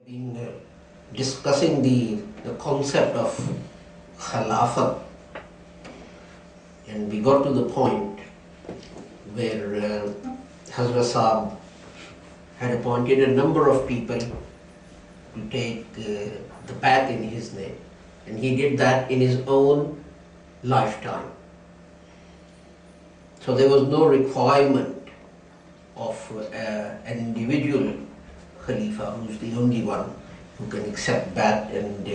been discussing the concept of Khilafat, and we got to the point where Hazrat Saab had appointed a number of people to take the path in his name, and he did that in his own lifetime. So there was no requirement of an individual Khalifa who's the only one who can accept that and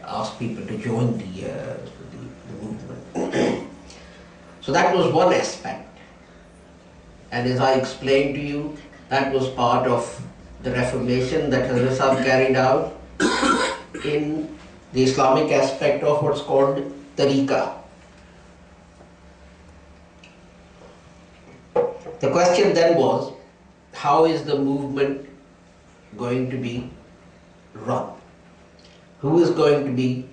ask people to join the movement. So that was one aspect, and as I explained to you, that was part of the reformation that Hazrat Sahib carried out in the Islamic aspect of what's called tariqah. The question then was, how is the movement going to be run? Who is going to be,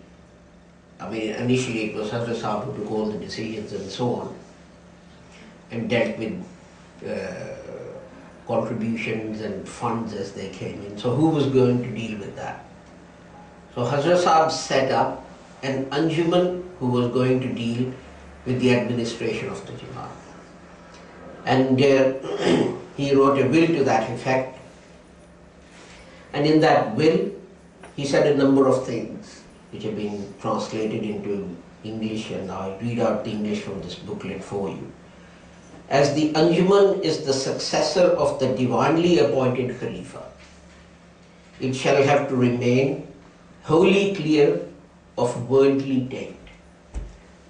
initially it was Hazrat Sahib who took all the decisions and so on, and dealt with contributions and funds as they came in. So who was going to deal with that? So Hazrat Sahib set up an Anjuman who was going to deal with the administration of the Jamaat. And he wrote a will to that effect. And in that will, he said a number of things which have been translated into English, and I'll read out the English from this booklet for you. As the Anjuman is the successor of the divinely appointed Khalifa, it shall have to remain wholly clear of worldly taint.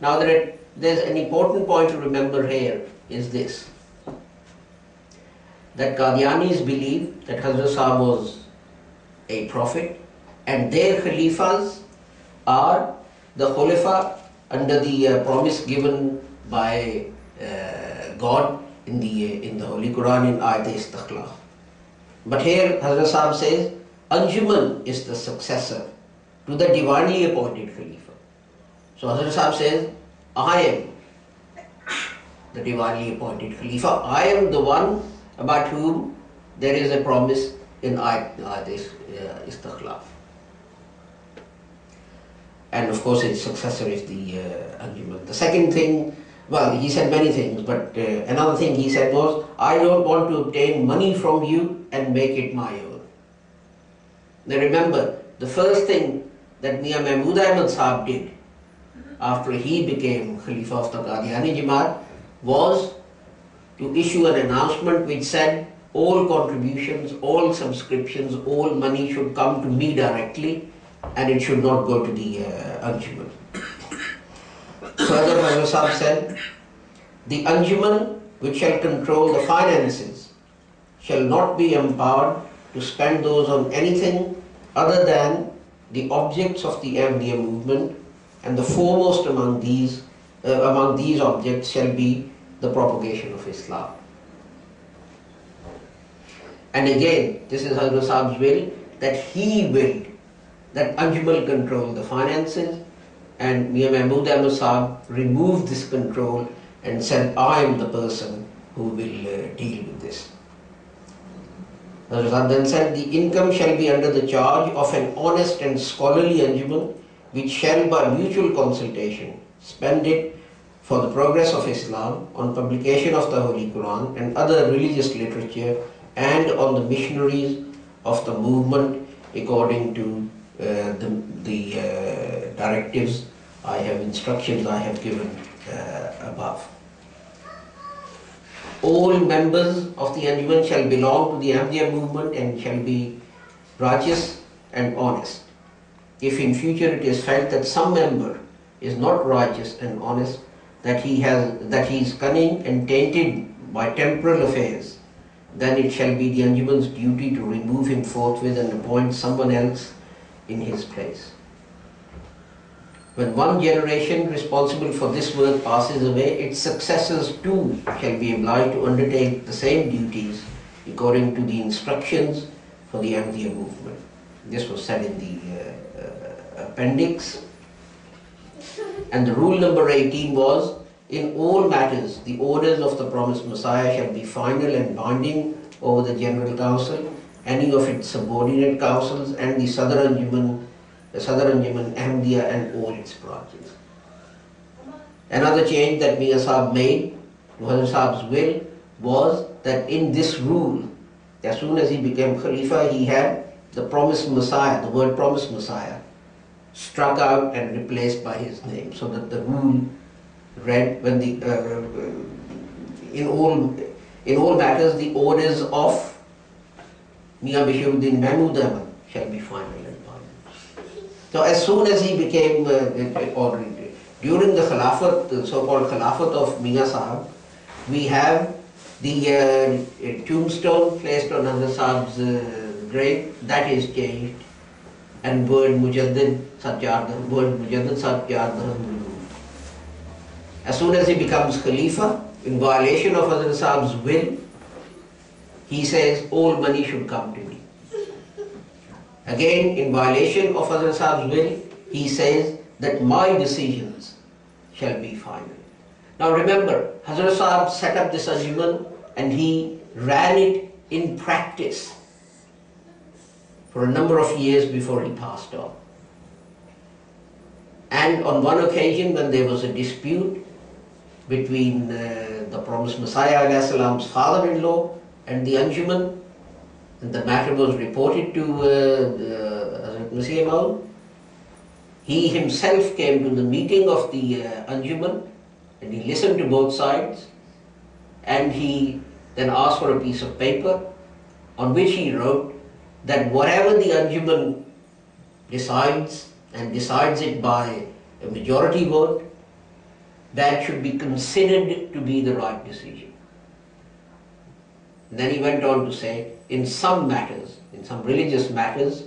Now there's an important point to remember here is this, that Qadianis believe that Hazrat Sahib was a prophet and their Khalifas are the Khulafa under the promise given by God in the Holy Quran in Ayat Istikhlaf. But here Hazrat Sahib says Anjuman is the successor to the divinely appointed Khalifa. So Hazrat Sahib says, I am the divinely appointed Khalifa. I am the one about whom there is a promise in Ayat Istikhlaf. And of course his successor is the Anjuman. The second thing, well, he said many things, but another thing he said was, I don't want to obtain money from you and make it my own. Now remember, the first thing that Mian Mahmud Ahmad Sahib did after he became Khalifa of the Qadiani Jamaat was to issue an announcement which said all contributions, all subscriptions, all money should come to me directly and it should not go to the Anjuman. Further, Hazrat Sahib said, the Anjuman which shall control the finances shall not be empowered to spend those on anything other than the objects of the Ahmadiyya movement, and the foremost among these objects shall be the propagation of Islam. And again, this is Hazrat Sahib's will, that he willed that Anjuman control the finances, and Mian Mahmud Ahmad Sahib removed this control and said, I am the person who will deal with this. Hazrat Sahib then said, the income shall be under the charge of an honest and scholarly Anjuman, which shall by mutual consultation spend it for the progress of Islam, on publication of the Holy Quran and other religious literature, and on the missionaries of the movement according to the directives instructions I have given above. All members of the Anjuman shall belong to the Ahmadiyya movement and shall be righteous and honest. If in future it is felt that some member is not righteous and honest, that he is cunning and tainted by temporal affairs, then it shall be the Anjuman's duty to remove him forthwith and appoint someone else in his place. When one generation responsible for this work passes away, its successors too shall be obliged to undertake the same duties according to the instructions for the Ahmadiyya movement. This was said in the appendix. And the rule number 18 was, in all matters, the orders of the promised Messiah shall be final and binding over the General Council, any of its subordinate councils, and the Sadr Anjuman, Ahmadiyya and all its branches. Another change that Mian Sahib made to Hazrat Sahib's will was that in this rule, as soon as he became Khalifa, he had the promised Messiah, the word promised Messiah, struck out and replaced by his name, so that the rule read, when the in all matters the orders of Mian Bashiruddin Mahmud Ahmad shall be final and binding. So as soon as he became, or during the Khilafat, the so-called Khilafat of Mian Sahib, we have the tombstone placed on Hazrat Sahib's grave, that is changed, and word Mujaddid Sajjad removed. As soon as he becomes Khalifa, in violation of Hazrat Sahib's will, he says all money should come to me. Again, in violation of Hazrat Sahib's will, he says that my decisions shall be final. Now remember, Hazrat Sahib set up this Anjuman and he ran it in practice for a number of years before he passed on. And on one occasion, when there was a dispute between the promised Messiah ﷺ's father-in-law and the Anjuman, and the matter was reported to Hazrat Masih Maud, he himself came to the meeting of the Anjuman and he listened to both sides, and he then asked for a piece of paper on which he wrote that whatever the Anjuman decides, and decides it by a majority vote, that should be considered to be the right decision. And then he went on to say, in some matters, in some religious matters,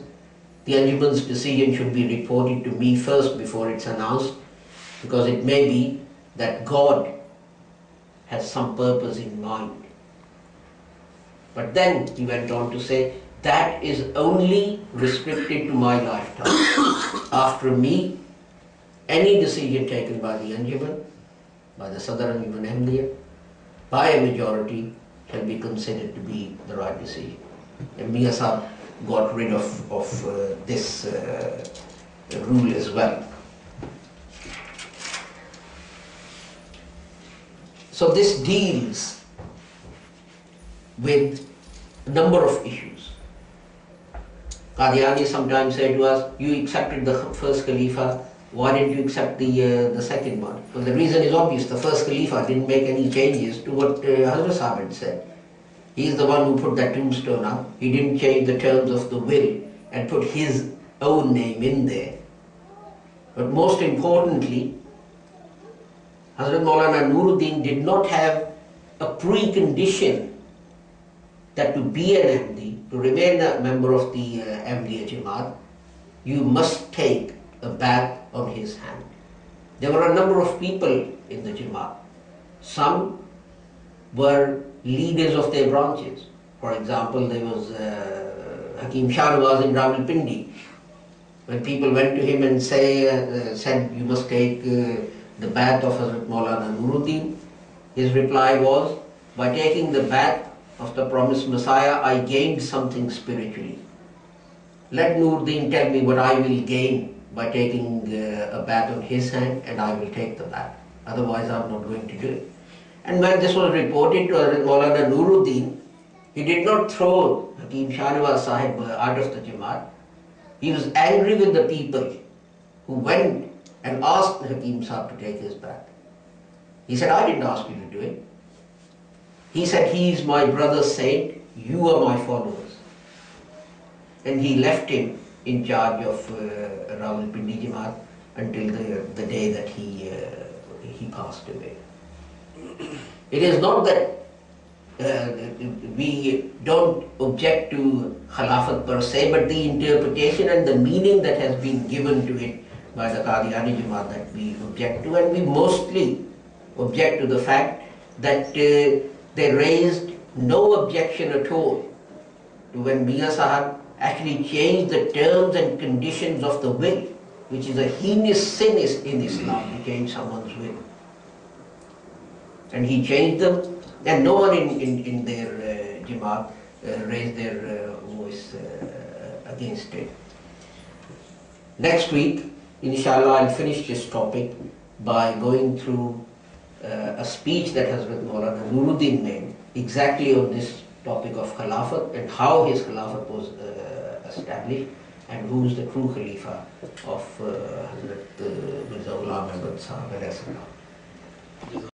the Anjuman's decision should be reported to me first before it's announced, because it may be that God has some purpose in mind. But then he went on to say, that is only restricted to my lifetime. After me, any decision taken by the Anjuman, by the Sadr Anjuman Ahmadiyya, by a majority, shall be considered to be the right decision. And Mian Sahib got rid of this rule as well. So this deals with a number of issues. Qadiani sometimes say to us, you accepted the first Khalifa, why didn't you accept the second one? Well, the reason is obvious. The first Khalifa didn't make any changes to what Hazrat Sahib had said. He is the one who put that tombstone up. He didn't change the terms of the will and put his own name in there. But most importantly, Hazrat Maulana Nuruddin did not have a precondition that to be an Ahmadi, to remain a member of the Ahmadiyya Jamaat, you must take a bath on his hand. There were a number of people in the Jamaat. Some were leaders of their branches. For example, there was Hakim Shahnawaz in Rawalpindi. When people went to him and said, you must take the bath of Hazrat Maulana Nuruddin, his reply was, by taking the bath of the promised Messiah, I gained something spiritually. Let Nuruddin tell me what I will gain by taking a bath on his hand, and I will take the bath. Otherwise, I am not going to do it. And when this was reported to Hazrat Maulana Nuruddin, he did not throw Hakim Shahnawaz Sahib out of the Jamaat. He was angry with the people who went and asked Hakim Sahib to take his bath. He said, I didn't ask you to do it. He said, he is my brother's saint, you are my followers. And he left him in charge of Rawalpindi Jamaat until the day that he passed away. It is not that we don't object to Khilafat per se, but the interpretation and the meaning that has been given to it by the Qadiani Jamaat that we object to, and we mostly object to the fact that they raised no objection at all to when Mian Sahib actually changed the terms and conditions of the will, which is a heinous sin in Islam, to change someone's will. And he changed them, and no one in their Jamaat raise their voice against it. Next week, inshallah, I'll finish this topic by going through a speech that Hazrat Maulana Nuruddin made exactly on this topic of Khilafat and how his Khilafat was established and who is the true Khalifa of Hazrat Mirza Ghulam Ahmad Sahab.